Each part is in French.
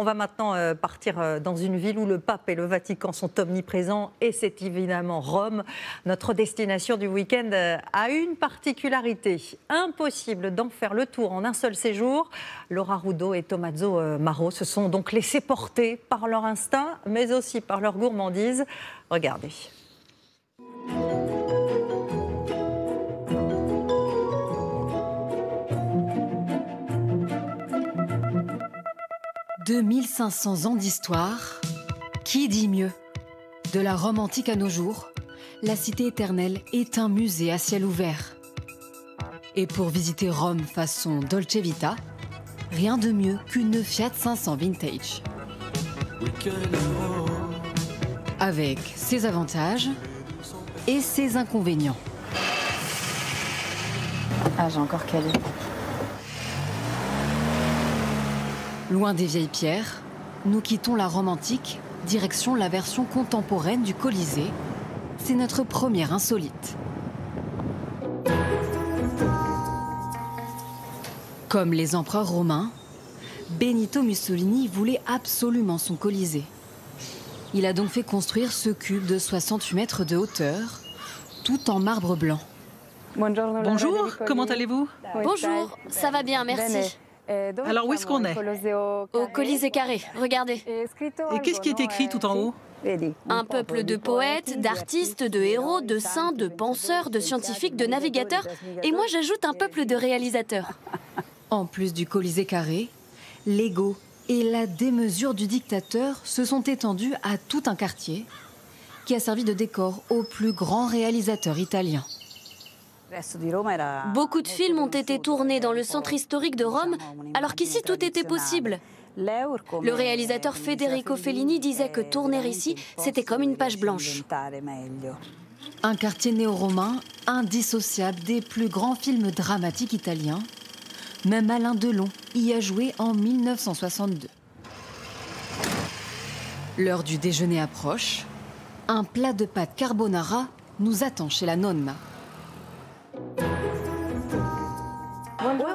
On va maintenant partir dans une ville où le pape et le Vatican sont omniprésents et c'est évidemment Rome. Notre destination du week-end a une particularité. Impossible d'en faire le tour en un seul séjour. Laura Rudo et Tommaso Maro se sont donc laissés porter par leur instinct, mais aussi par leur gourmandise. Regardez. « 2500 ans d'histoire, qui dit mieux? De la Rome antique à nos jours, la cité éternelle est un musée à ciel ouvert. Et pour visiter Rome façon Dolce Vita, rien de mieux qu'une Fiat 500 Vintage. Avec ses avantages et ses inconvénients. Ah, j'ai encore calé. Loin des vieilles pierres, nous quittons la Rome antique, direction la version contemporaine du Colisée. C'est notre première insolite. Comme les empereurs romains, Benito Mussolini voulait absolument son Colisée. Il a donc fait construire ce cube de 68 mètres de hauteur, tout en marbre blanc. Bonjour, comment allez-vous? Bonjour, ça va bien, merci. Alors où est-ce qu'on est? Au Colisée carré, regardez. Et qu'est-ce qui est écrit tout en haut? Un peuple de poètes, d'artistes, de héros, de saints, de penseurs, de scientifiques, de navigateurs. Et moi, j'ajoute un peuple de réalisateurs. En plus du Colisée carré, l'ego et la démesure du dictateur se sont étendus à tout un quartier qui a servi de décor aux plus grands réalisateurs italiens. Beaucoup de films ont été tournés dans le centre historique de Rome, alors qu'ici tout était possible. Le réalisateur Federico Fellini disait que tourner ici, c'était comme une page blanche. Un quartier néo-romain indissociable des plus grands films dramatiques italiens. Même Alain Delon y a joué en 1962. L'heure du déjeuner approche. Un plat de pâtes carbonara nous attend chez la nonna.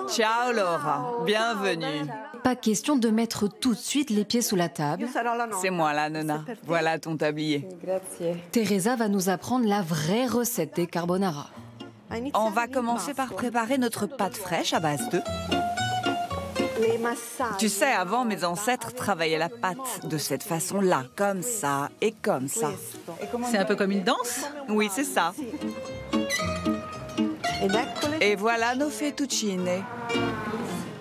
Ciao Laura, bienvenue. Pas question de mettre tout de suite les pieds sous la table. C'est moi la nonna, voilà ton tablier. Teresa va nous apprendre la vraie recette des carbonara. On va commencer par préparer notre pâte fraîche à base d'œufs. Tu sais, avant, mes ancêtres travaillaient la pâte de cette façon-là, comme ça et comme ça. C'est un peu comme une danse? Oui, c'est ça. Et voilà nos fettuccine.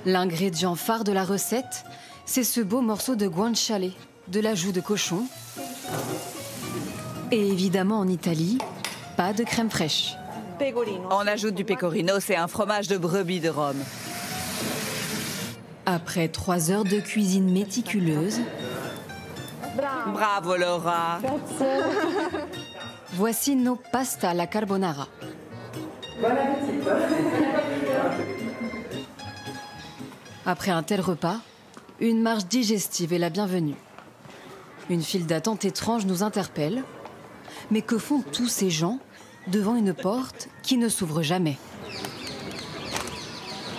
L'ingrédient phare de la recette, c'est ce beau morceau de guanciale, de la joue de cochon. Et évidemment, en Italie, pas de crème fraîche. On ajoute du pecorino, c'est un fromage de brebis de Rome. Après 3 heures de cuisine méticuleuse, Bravo Laura. voici nos pasta alla carbonara. Après un tel repas, une marche digestive est la bienvenue. Une file d'attente étrange nous interpelle. Mais que font tous ces gens devant une porte qui ne s'ouvre jamais?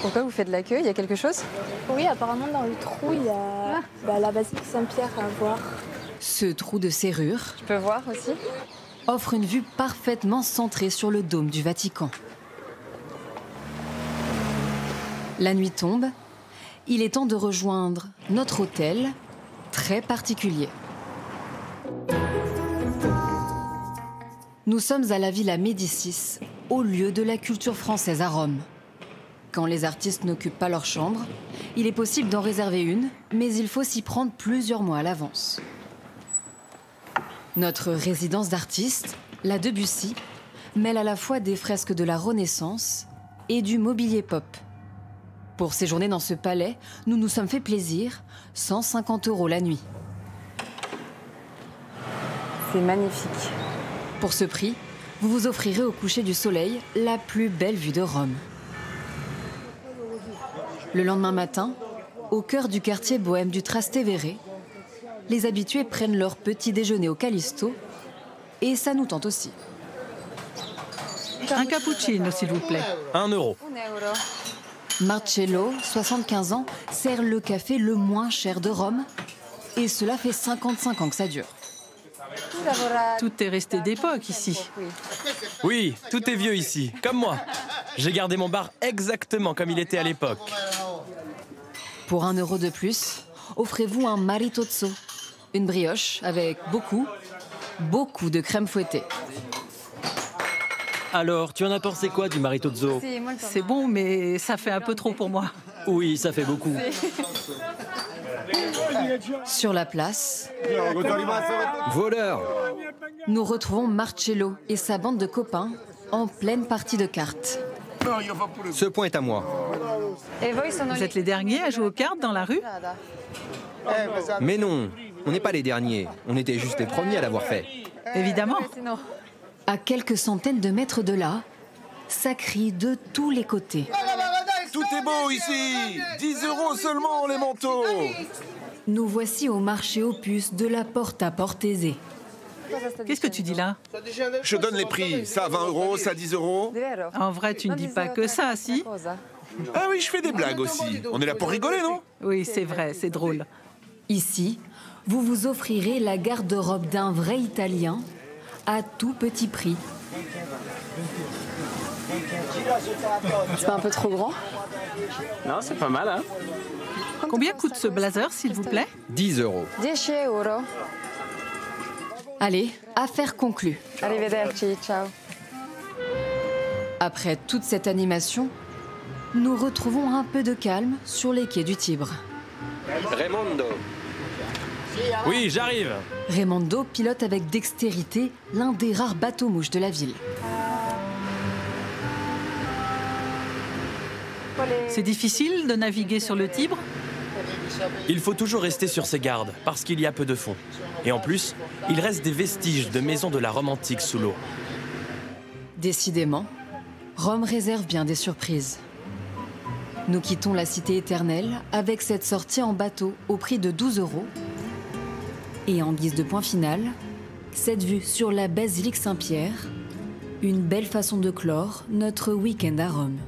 Pourquoi vous faites de l'accueil? Il y a quelque chose? Oui, apparemment dans le trou, il y a la basilique Saint-Pierre à voir. Ce trou de serrure, Je peux voir aussi? offre une vue parfaitement centrée sur le dôme du Vatican. La nuit tombe, il est temps de rejoindre notre hôtel, très particulier. Nous sommes à la Villa Médicis, au lieu de la culture française à Rome. Quand les artistes n'occupent pas leur chambre, il est possible d'en réserver une, mais il faut s'y prendre plusieurs mois à l'avance. Notre résidence d'artiste, la Debussy, mêle à la fois des fresques de la Renaissance et du mobilier pop. Pour séjourner dans ce palais, nous nous sommes fait plaisir, 150 € la nuit. C'est magnifique. Pour ce prix, vous vous offrirez au coucher du soleil la plus belle vue de Rome. Le lendemain matin, au cœur du quartier bohème du Trastevere, les habitués prennent leur petit déjeuner au Callisto et ça nous tente aussi. Un cappuccino, s'il vous plaît. 1 euro. Marcello, 75 ans, sert le café le moins cher de Rome Et cela fait 55 ans que ça dure. Tout est resté d'époque ici. Oui, tout est vieux ici, comme moi. J'ai gardé mon bar exactement comme il était à l'époque. Pour 1 € de plus, offrez-vous un maritozzo, une brioche avec beaucoup de crème fouettée. Alors, tu en as pensé quoi du maritozzo? C'est bon, mais ça fait un peu trop pour moi. Oui, ça fait beaucoup. Sur la place, Voleur! nous retrouvons Marcello et sa bande de copains en pleine partie de cartes. Ce point est à moi. Vous êtes les derniers à jouer aux cartes dans la rue? Mais non, on n'est pas les derniers. On était juste les premiers à l'avoir fait. Évidemment. À quelques centaines de mètres de là, ça crie de tous les côtés. Tout est beau ici! 10 € seulement les manteaux! Nous voici au marché aux puces de la porte à porte aisée. Qu'est-ce que tu dis là? Je donne les prix. Ça à 20 €, ça à 10 €. En vrai, tu ne dis pas que ça, si? Ah oui, je fais des blagues aussi. On est là pour rigoler, non? Oui, c'est vrai, c'est drôle. Ici, vous vous offrirez la garde-robe d'un vrai Italien à tout petit prix. C'est pas un peu trop grand? Non, c'est pas mal, hein? Combien coûte ce blazer, s'il vous plaît? 10 €. 10 €. Allez, affaire conclue. Arrivederci, ciao. Après toute cette animation, nous retrouvons un peu de calme sur les quais du Tibre. Raimondo. Oui, j'arrive. Raimondo pilote avec dextérité l'un des rares bateaux-mouches de la ville. C'est difficile de naviguer sur le Tibre? Il faut toujours rester sur ses gardes, parce qu'il y a peu de fond. Et en plus, il reste des vestiges de maisons de la Rome antique sous l'eau. Décidément, Rome réserve bien des surprises. Nous quittons la cité éternelle avec cette sortie en bateau au prix de 12 €. Et en guise de point final, cette vue sur la basilique Saint-Pierre, une belle façon de clore notre week-end à Rome.